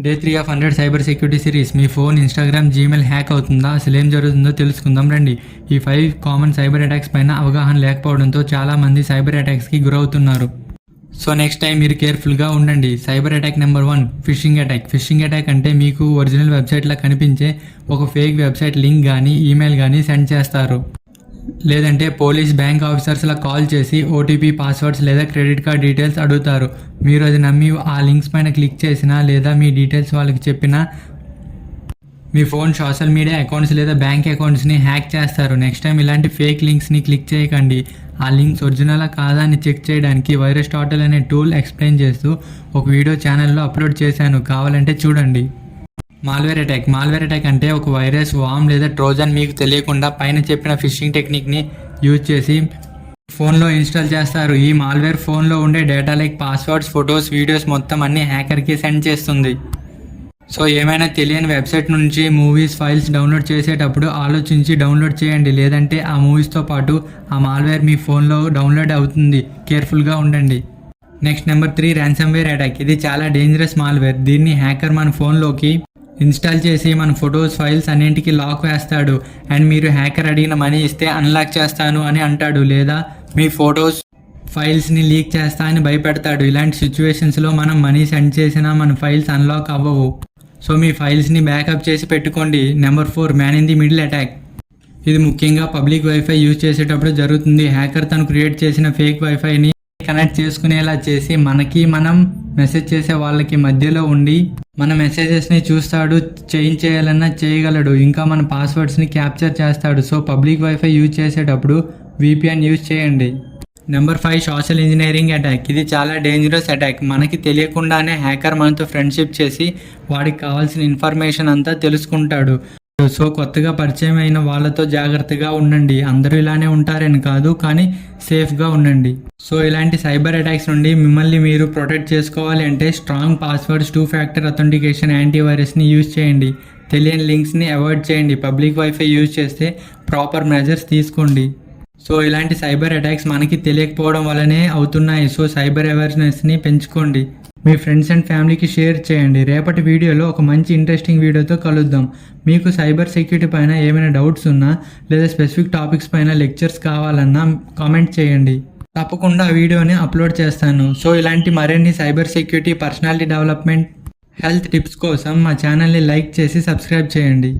Day 3 of 100 cyber security series. Me phone, Instagram, Gmail hack అవుతుందా? అసలు ఏం జరుగుతుందో తెలుసుకుందాం రండి. ఈ 5 కామన్ సైబర్ అటాక్స్ పైన అవగాహన లేకపోవడంతో చాలామంది సైబర్ అటాక్స్కి గురవుతున్నారు. సో నెక్స్ట్ టైం మీరు కేర్ఫుల్గా ఉండండి. Cyber attack number 1, fishing attack. Fishing attack అంటే మీకు ఒరిజినల్ వెబ్సైట్లా కనిపించే ఒక ఫేక్ వెబ్సైట్ లింక్ కానీ ఈమెయిల్ కానీ సెండ్ చేస్తారు. లేదంటే పోలీస్, బ్యాంక్ ఆఫీసర్స్లా కాల్ చేసి ఓటీపీ, పాస్వర్డ్స్ లేదా క్రెడిట్ కార్డ్ డీటెయిల్స్ అడుగుతారు. మీరు అది నమ్మి ఆ లింక్స్ పైన క్లిక్ చేసినా లేదా మీ డీటెయిల్స్ వాళ్ళకి చెప్పినా మీ ఫోన్, సోషల్ మీడియా అకౌంట్స్ లేదా బ్యాంక్ అకౌంట్స్ని హ్యాక్ చేస్తారు. నెక్స్ట్ టైం ఇలాంటి ఫేక్ లింక్స్ని క్లిక్ చేయకండి. ఆ లింక్స్ ఒరిజినలా కాదా అని చెక్ చేయడానికి వైరస్టార్టల్ అనే టూల్ ఎక్స్ప్లెయిన్ చేస్తూ ఒక వీడియో ఛానల్లో అప్లోడ్ చేశాను, కావాలంటే చూడండి. Malware attack. మాల్వేర్ అటాక్ అంటే ఒక వైరస్, వామ్ లేదా ట్రోజన్ మీకు తెలియకుండా పైన చెప్పిన ఫిషింగ్ టెక్నిక్ని యూజ్ చేసి ఫోన్లో ఇన్స్టాల్ చేస్తారు. ఈ మాల్వేర్ ఫోన్లో ఉండే data like passwords, photos, videos మొత్తం అన్ని హ్యాకర్కి సెండ్ చేస్తుంది. సో ఏమైనా తెలియని వెబ్సైట్ నుంచి మూవీస్, ఫైల్స్ డౌన్లోడ్ చేసేటప్పుడు ఆలోచించి డౌన్లోడ్ చేయండి, లేదంటే ఆ మూవీస్తో పాటు ఆ మాల్వేర్ మీ ఫోన్లో డౌన్లోడ్ అవుతుంది. కేర్ఫుల్గా ఉండండి. Next number 3, ransomware attack. ఇది చాలా డేంజరస్ మాల్వేర్. దీన్ని హ్యాకర్ మన ఫోన్లోకి ఇన్స్టాల్ చేసి మన ఫొటోస్, ఫైల్స్ అన్నింటికి లాక్ వేస్తాడు. అండ్ మీరు హ్యాకర్ అడిగిన మనీ ఇస్తే అన్లాక్ చేస్తాను అని అంటాడు, లేదా మీ ఫొటోస్, ఫైల్స్ని లీక్ చేస్తా అని భయపెడతాడు. ఇలాంటి సిచ్యువేషన్స్లో మనం మనీ సెండ్ చేసినా మన ఫైల్స్ అన్లాక్ అవ్వవు. సో మీ ఫైల్స్ని బ్యాకప్ చేసి పెట్టుకోండి. Number 4, man in the middle attack. ఇది ముఖ్యంగా పబ్లిక్ వైఫై యూజ్ చేసేటప్పుడు జరుగుతుంది. హ్యాకర్ తను క్రియేట్ చేసిన ఫేక్ వైఫైని కనెక్ట్ చేసుకునేలా చేసి మనం మెసేజ్ చేసే వాళ్ళకి మధ్యలో ఉండి మన మెసేజెస్ని చూస్తాడు, చేయాలన్నా చేయగలడు. ఇంకా మన పాస్వర్డ్స్ని క్యాప్చర్ చేస్తాడు. సో పబ్లిక్ వైఫై యూజ్ చేసేటప్పుడు VPN యూజ్ చేయండి. Number 5, social engineering attack. ఇది చాలా డేంజరస్ అటాక్. మనకి తెలియకుండానే హ్యాకర్ మనతో ఫ్రెండ్షిప్ చేసి వాడికి కావాల్సిన ఇన్ఫర్మేషన్ అంతా తెలుసుకుంటాడు. సో కొత్తగా పరిచయం అయిన వాళ్ళతో జాగ్రత్తగా ఉండండి. అందరూ ఇలానే ఉంటారని కాదు, కానీ సేఫ్గా ఉండండి. సో ఇలాంటి సైబర్ అటాక్స్ నుండి మిమ్మల్ని మీరు ప్రొటెక్ట్ చేసుకోవాలి అంటే స్ట్రాంగ్ పాస్వర్డ్స్, 2 ఫ్యాక్టర్ అథెంటికేషన్, యాంటీవైరస్ని యూజ్ చేయండి. తెలియని లింక్స్ని అవాయిడ్ చేయండి. పబ్లిక్ వైఫై యూజ్ చేస్తే ప్రాపర్ మెజర్స్ తీసుకోండి. సో ఇలాంటి సైబర్ అటాక్స్ మనకి తెలియకపోవడం వల్లనే అవుతున్నాయి. సో సైబర్ అవేర్నెస్ని పెంచుకోండి. మీ ఫ్రెండ్స్ అండ్ ఫ్యామిలీకి షేర్ చేయండి. రేపటి వీడియోలో ఒక మంచి ఇంట్రెస్టింగ్ వీడియోతో కలుద్దాం. మీకు సైబర్ సెక్యూరిటీ పైన ఏమైనా డౌట్స్ ఉన్నా లేదా స్పెసిఫిక్ టాపిక్స్ పైన లెక్చర్స్ కావాలన్నా కామెంట్ చేయండి. తప్పకుండా ఆ వీడియోని అప్లోడ్ చేస్తాను. సో ఇలాంటి మరిన్ని cyber security, personality development, health tips కోసం మా ఛానల్ని లైక్ చేసి సబ్స్క్రైబ్ చేయండి.